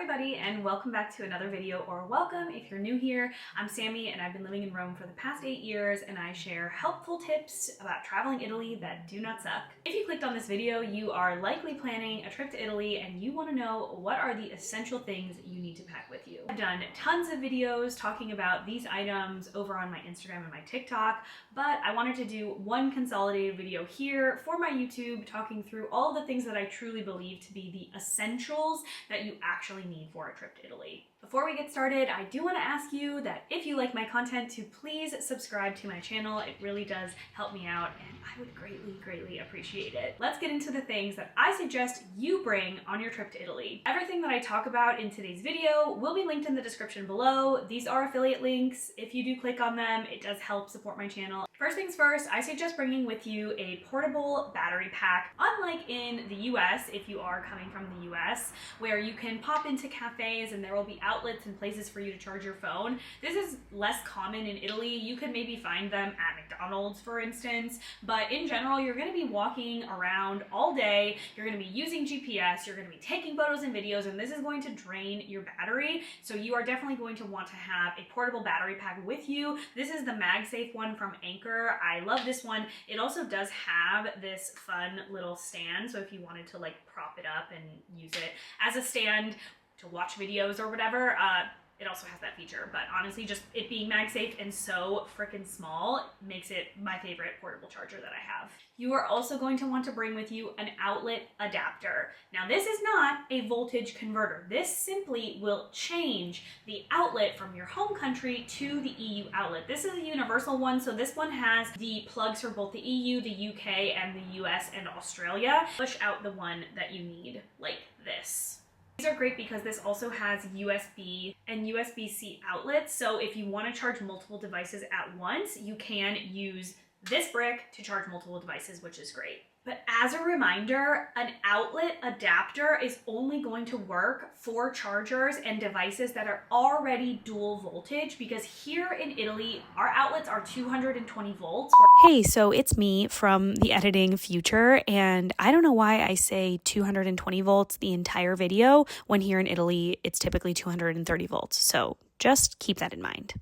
everybody, and welcome back to another video, or welcome if you're new here. I'm Sammy and I've been living in Rome for the past 8 years, and I share helpful tips about traveling Italy that do not suck. If you clicked on this video, you are likely planning a trip to Italy and you want to know what are the essential things you need to pack with you. I've done tons of videos talking about these items over on my Instagram and my TikTok, but I wanted to do one consolidated video here for my YouTube talking through all the things that I truly believe to be the essentials that you actually need for a trip to Italy. Before we get started, I do want to ask you that if you like my content to please subscribe to my channel. It really does help me out and I would greatly appreciate it. Let's get into the things that I suggest you bring on your trip to Italy. Everything that I talk about in today's video will be linked in the description below. These are affiliate links. If you do click on them, it does help support my channel. First things first, I suggest bringing with you a portable battery pack. Unlike in the US, if you are coming from the US, where you can pop into cafes and there will be outlets and places for you to charge your phone. This is less common in Italy. You could maybe find them at McDonald's, for instance, but in general, you're gonna be walking around all day. You're gonna be using GPS, you're gonna be taking photos and videos, and this is going to drain your battery. So you are definitely going to want to have a portable battery pack with you. This is the MagSafe one from Anchor. I love this one. It also does have this fun little stand. So if you wanted to like prop it up and use it as a stand to watch videos or whatever, it also has that feature. But honestly, just it being MagSafe and so freaking small makes it my favorite portable charger that I have. You are also going to want to bring with you an outlet adapter. Now, this is not a voltage converter. This simply will change the outlet from your home country to the EU outlet. This is a universal one, so this one has the plugs for both the EU, the UK, and the US and Australia. Push out the one that you need, like this. These are great because this also has USB and USB-C outlets, so if you want to charge multiple devices at once, you can use this brick to charge multiple devices, which is great. But as a reminder, an outlet adapter is only going to work for chargers and devices that are already dual voltage, because here in Italy, our outlets are 220 volts. Hey, so it's me from the editing future, and I don't know why I say 220 volts the entire video when here in Italy, it's typically 230 volts. So just keep that in mind.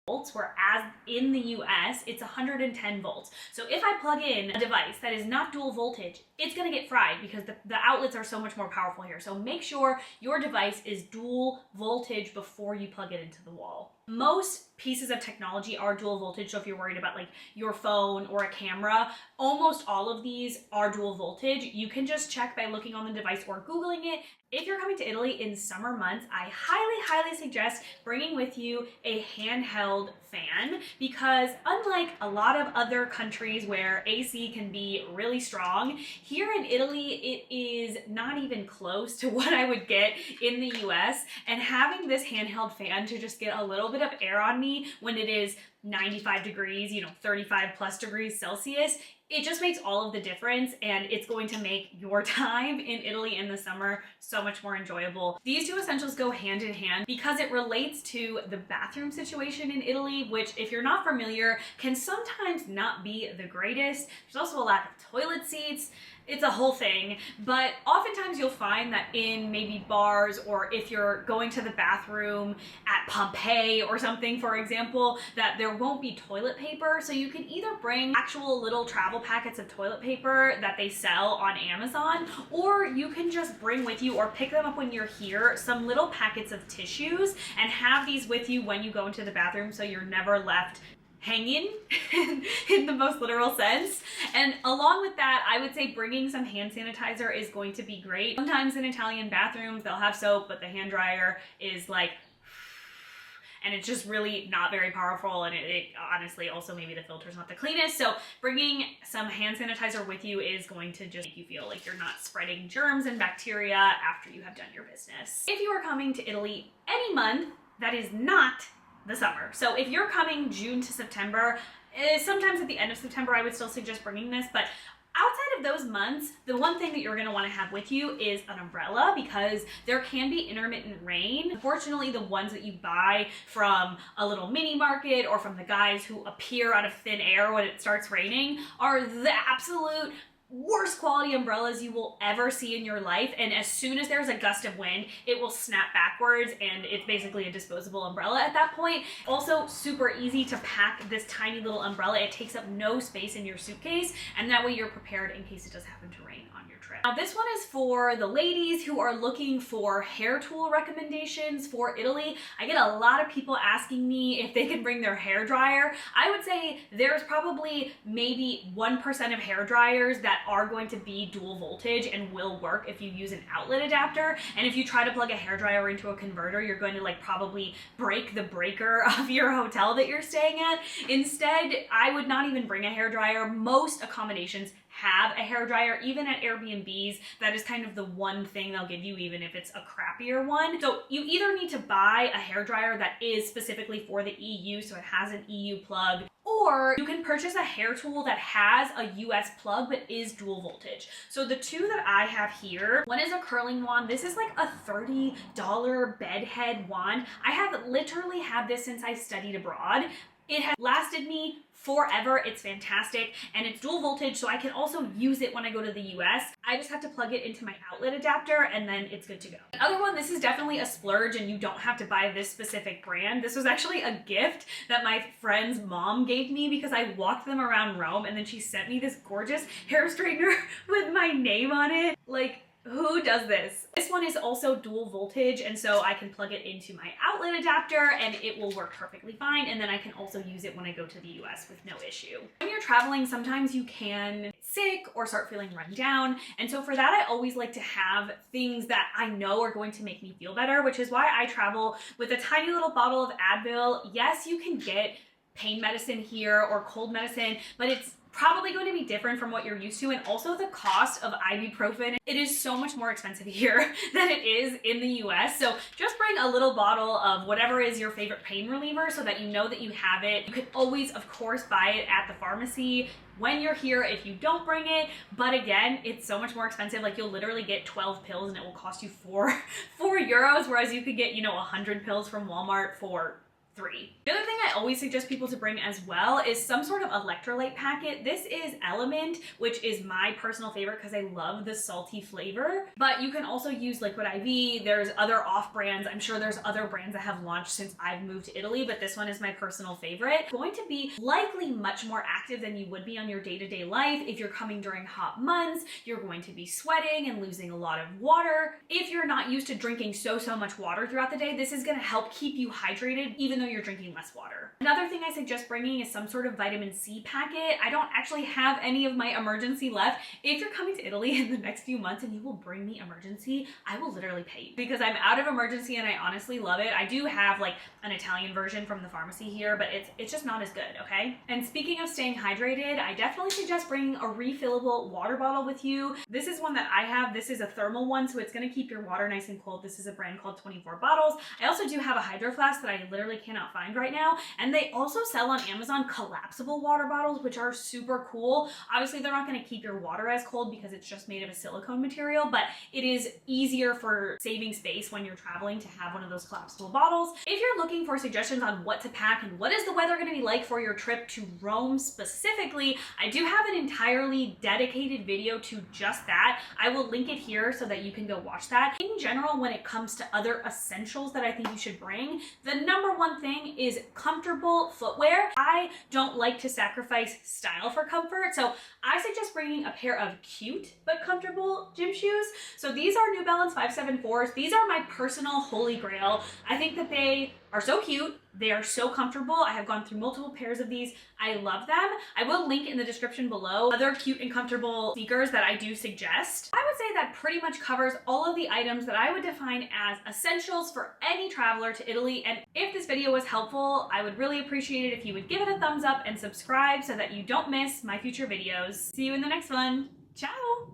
Whereas in the US, it's 110 volts. So if I plug in a device that is not dual voltage, it's gonna get fried because the outlets are so much more powerful here. So make sure your device is dual voltage before you plug it into the wall. Most pieces of technology are dual voltage, so if you're worried about like your phone or a camera, almost all of these are dual voltage. You can just check by looking on the device or Googling it. If you're coming to Italy in summer months, I highly suggest bringing with you a handheld fan, because unlike a lot of other countries where AC can be really strong, here in Italy, it is not even close to what I would get in the US, and having this handheld fan to just get a little bit of air on me when it is 95 degrees, 35 plus degrees Celsius, it just makes all of the difference, and it's going to make your time in Italy in the summer so much more enjoyable. These two essentials go hand in hand because it relates to the bathroom situation in Italy, which, if you're not familiar, can sometimes not be the greatest. There's also a lack of toilet seats. It's a whole thing, but oftentimes you'll find that in maybe bars, or if you're going to the bathroom at Pompeii or something, for example, that there won't be toilet paper. So you can either bring actual little travel packets of toilet paper that they sell on Amazon, or you can just bring with you or pick them up when you're here some little packets of tissues and have these with you when you go into the bathroom, so you're never left hanging in the most literal sense. And along with that, I would say bringing some hand sanitizer is going to be great. Sometimes in Italian bathrooms, they'll have soap, but the hand dryer is like, and it's just really not very powerful, and it honestly also maybe the filter's not the cleanest. So bringing some hand sanitizer with you is going to just make you feel like you're not spreading germs and bacteria after you have done your business. If you are coming to Italy any month that is not the summer, so if you're coming June to September, sometimes at the end of September, I would still suggest bringing this, but outside of those months, the one thing that you're gonna wanna have with you is an umbrella, because there can be intermittent rain. Unfortunately, the ones that you buy from a little mini market or from the guys who appear out of thin air when it starts raining are the absolute worst quality umbrellas you will ever see in your life, and as soon as there's a gust of wind, it will snap backwards and it's basically a disposable umbrella at that point. Also super easy to pack this tiny little umbrella. It takes up no space in your suitcase, and that way you're prepared in case it does happen to rain on your trip. Now this one is for the ladies who are looking for hair tool recommendations for Italy. I get a lot of people asking me if they can bring their hair dryer. I would say there's probably maybe 1% of hair dryers that are going to be dual voltage and will work if you use an outlet adapter. And if you try to plug a hair dryer into a converter, you're going to like probably break the breaker of your hotel that you're staying at. Instead, I would not even bring a hair dryer. Most accommodations have a hair dryer. Even at Airbnbs, that is kind of the one thing they'll give you, even if it's a crappier one. So you either need to buy a hair dryer that is specifically for the EU, so it has an EU plug, or you can purchase a hair tool that has a US plug but is dual voltage. So the two that I have here, one is a curling wand. This is like a $30 bed head wand. I have literally had this since I studied abroad. It has lasted me forever. It's fantastic, and it's dual voltage, so I can also use it when I go to the US. I just have to plug it into my outlet adapter and then it's good to go. The other one, this is definitely a splurge and you don't have to buy this specific brand. This was actually a gift that my friend's mom gave me because I walked them around Rome, and then she sent me this gorgeous hair straightener with my name on it. Like, who does this? This one is also dual voltage, and so I can plug it into my outlet adapter and it will work perfectly fine, and then I can also use it when I go to the US with no issue. When you're traveling, sometimes you can get sick or start feeling run down, and so for that I always like to have things that I know are going to make me feel better, which is why I travel with a tiny little bottle of Advil. Yes, you can get pain medicine here or cold medicine, but it's probably going to be different from what you're used to, and also the cost of ibuprofen. It is so much more expensive here than it is in the US. So just bring a little bottle of whatever is your favorite pain reliever so that you know that you have it. You can always, of course, buy it at the pharmacy when you're here if you don't bring it, but again, it's so much more expensive. Like, you'll literally get 12 pills and it will cost you 4 euros, whereas you could get, 100 pills from Walmart for 3. The other thing I always suggest people to bring as well is some sort of electrolyte packet. This is Element, which is my personal favorite because I love the salty flavor, but you can also use Liquid IV. There's other off brands. I'm sure there's other brands that have launched since I've moved to Italy, but this one is my personal favorite. It's going to be likely much more active than you would be on your day-to-day life. If you're coming during hot months, you're going to be sweating and losing a lot of water. If you're not used to drinking so much water throughout the day, this is going to help keep you hydrated even though you're drinking less water. Another thing I suggest bringing is some sort of vitamin C packet. I don't actually have any of my emergency left. If you're coming to Italy in the next few months and you will bring me emergency, I will literally pay you because I'm out of emergency and I honestly love it. I do have like an Italian version from the pharmacy here, but it's just not as good, okay? And speaking of staying hydrated, I definitely suggest bringing a refillable water bottle with you. This is one that I have. This is a thermal one, so it's gonna keep your water nice and cold. This is a brand called 24 Bottles. I also do have a hydro flask that I literally cannot find right now, and they also sell on Amazon collapsible water bottles, which are super cool. Obviously, they're not going to keep your water as cold because it's just made of a silicone material, but it is easier for saving space when you're traveling to have one of those collapsible bottles. If you're looking for suggestions on what to pack and what is the weather going to be like for your trip to Rome specifically, I do have an entirely dedicated video to just that. I will link it here so that you can go watch that. In general, when it comes to other essentials that I think you should bring, the number one thing is comfortable footwear. I don't like to sacrifice style for comfort, so I suggest bringing a pair of cute but comfortable gym shoes. So these are New Balance 574s. These are my personal holy grail. I think that they are so cute. They are so comfortable. I have gone through multiple pairs of these. I love them. I will link in the description below other cute and comfortable sneakers that I do suggest. I would say that pretty much covers all of the items that I would define as essentials for any traveler to Italy. And if this video was helpful, I would really appreciate it if you would give it a thumbs up and subscribe so that you don't miss my future videos. See you in the next one. Ciao!